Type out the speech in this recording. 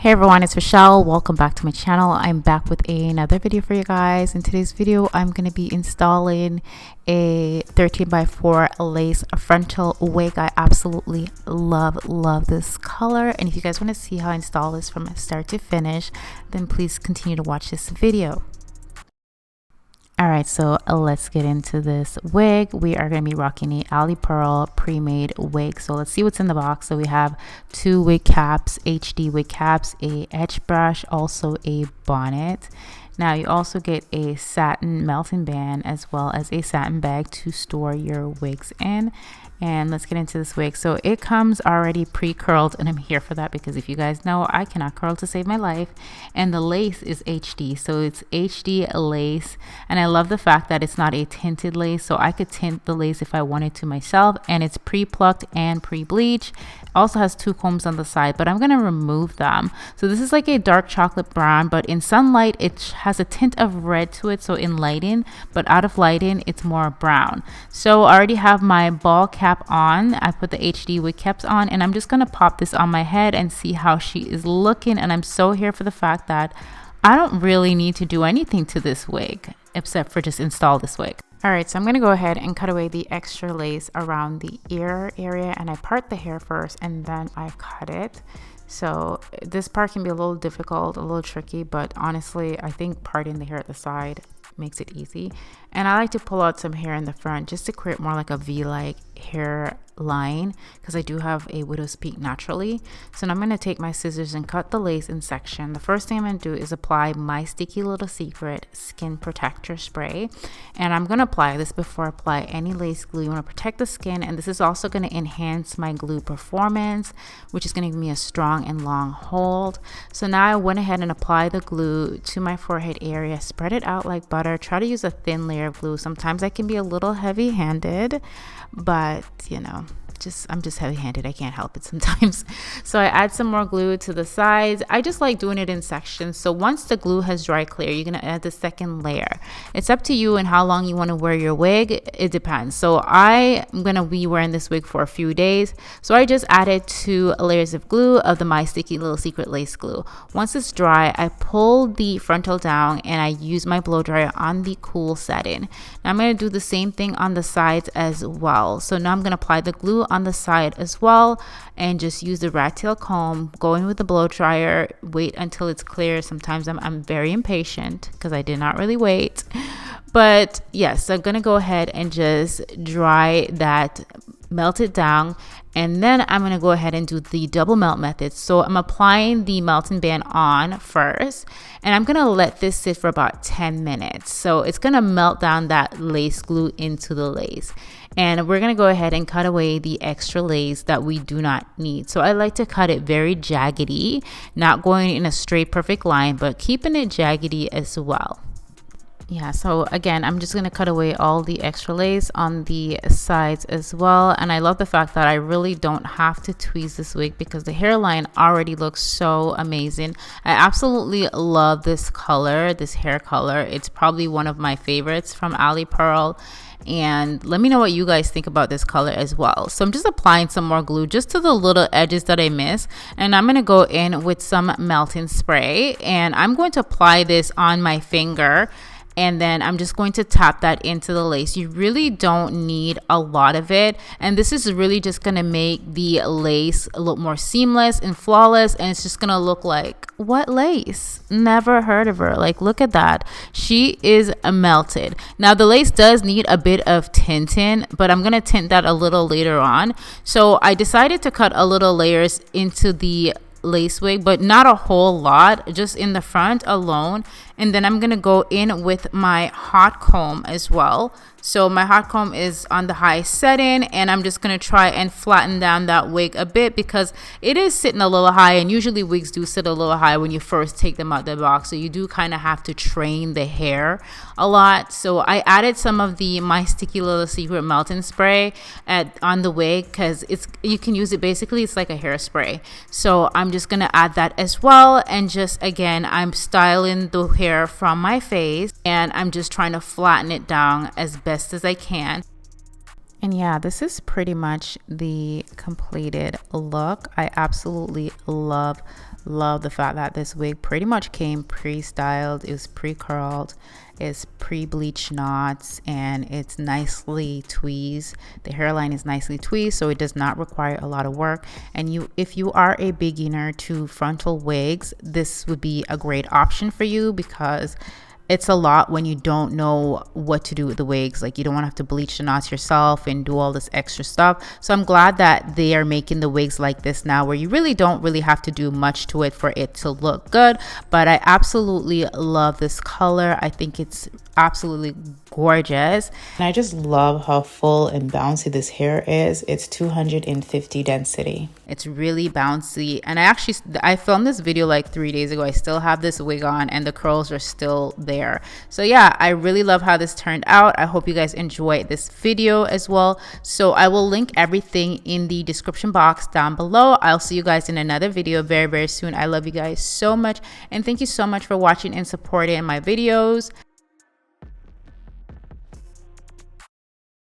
Hey everyone, it's Rochelle. Welcome back to my channel. I'm back with another video for you guys. In today's video, I'm going to be installing a 13x4 lace frontal wig. I absolutely love this color. And if you guys want to see how I install this from start to finish, then please continue to watch this video. Alright, so let's get into this wig. We are going to be rocking a Alipearl pre-made wig. So let's see what's in the box. So we have 2 wig caps, HD wig caps, a edge brush, also a bonnet. Now you also get a satin melting band as well as a satin bag to store your wigs in. And let's get into this wig. So it comes already pre-curled, and I'm here for that because if you guys know, I cannot curl to save my life. And the lace is HD, so it's HD lace, and I love the fact that it's not a tinted lace, so I could tint the lace if I wanted to myself. And it's pre-plucked and pre-bleached. Also has 2 combs on the side, but I'm gonna remove them. So this is like a dark chocolate brown, but in sunlight it has a tint of red to it, so in lighting, but out of lighting it's more brown. So I already have my ball cap on. I put the HD wig caps on, and I'm just gonna pop this on my head and see how she is looking. And I'm so here for the fact that I don't really need to do anything to this wig except for just install this wig. Alright, so I'm going to go ahead and cut away the extra lace around the ear area, and I part the hair first and then I cut it. So this part can be a little difficult, a little tricky, but honestly I think parting the hair at the side makes it easy. And I like to pull out some hair in the front just to create more like a V-like hair line, because I do have a widow's peak naturally. So now I'm going to take my scissors and cut the lace in section. The first thing I'm going to do is apply my Sticky Little Secret Skin Protector Spray, and I'm going to apply this before I apply any lace glue. You want to protect the skin, and this is also going to enhance my glue performance, which is going to give me a strong and long hold. So now I went ahead and applied the glue to my forehead area, spread it out like butter. Try to use a thin layer of glue. Sometimes I can be a little heavy-handed, but you know, I'm just heavy-handed. I can't help it sometimes. So I add some more glue to the sides. I just like doing it in sections. So once the glue has dry clear, you're going to add the second layer. It's up to you and how long you want to wear your wig. It depends. So I am going to be wearing this wig for a few days. So I just added 2 layers of glue of the My Sticky Little Secret lace glue. Once it's dry, I pull the frontal down and I use my blow dryer on the cool setting. Now I'm going to do the same thing on the sides as well. So now I'm going to apply the glue on the side as well, and just use the rat tail comb, go in with the blow dryer, wait until it's clear. Sometimes I'm very impatient because I did not really wait, but yes, I'm gonna go ahead and just dry that, melt it down, and then I'm gonna go ahead and do the double melt method. So I'm applying the melting band on first, and I'm gonna let this sit for about 10 minutes. So it's gonna melt down that lace glue into the lace. And we're gonna go ahead and cut away the extra lace that we do not need. So I like to cut it very jaggedy, not going in a straight perfect line, but keeping it jaggedy as well. Yeah, so again, I'm just going to cut away all the extra lace on the sides as well. And I love the fact that I really don't have to tweeze this wig because the hairline already looks so amazing. I absolutely love this color, this hair color. It's probably one of my favorites from Alipearl. And let me know what you guys think about this color as well. So I'm just applying some more glue just to the little edges that I miss, and I'm going to go in with some melting spray, and I'm going to apply this on my finger, and then I'm just going to tap that into the lace. You really don't need a lot of it, and this is really just going to make the lace a little more seamless and flawless, and it's just going to look like, what lace? Never heard of her. Like, look at that. She is melted. Now the lace does need a bit of tinting, but I'm going to tint that a little later on. So I decided to cut a little layers into the lace wig, but not a whole lot, just in the front alone. And then I'm gonna go in with my hot comb as well. So my hot comb is on the high setting, and I'm just going to try and flatten down that wig a bit because it is sitting a little high, and usually wigs do sit a little high when you first take them out the box. So you do kind of have to train the hair a lot. So I added some of the My Sticky Little Secret melting spray on the wig because you can use it basically, it's like a hairspray. So I'm just going to add that as well, and just again, I'm styling the hair from my face, and I'm just trying to flatten it down as best as I can. And yeah, this is pretty much the completed look. I absolutely love the fact that this wig pretty much came pre-styled. It was pre-curled, it's pre-bleached knots, and it's nicely tweezed. The hairline is nicely tweezed, so it does not require a lot of work. And if you are a beginner to frontal wigs, this would be a great option for you, because it's a lot when you don't know what to do with the wigs. Like, you don't want to have to bleach the knots yourself and do all this extra stuff. So I'm glad that they are making the wigs like this now, where you really don't really have to do much to it for it to look good. But I absolutely love this color. I think it's absolutely gorgeous, and I just love how full and bouncy this hair is. It's 250 density. It's really bouncy, and I filmed this video like 3 days ago. I still have this wig on and the curls are still there. So yeah, I really love how this turned out. I hope you guys enjoyed this video as well. So I will link everything in the description box down below. I'll see you guys in another video very, very soon. I love you guys so much, and thank you so much for watching and supporting my videos.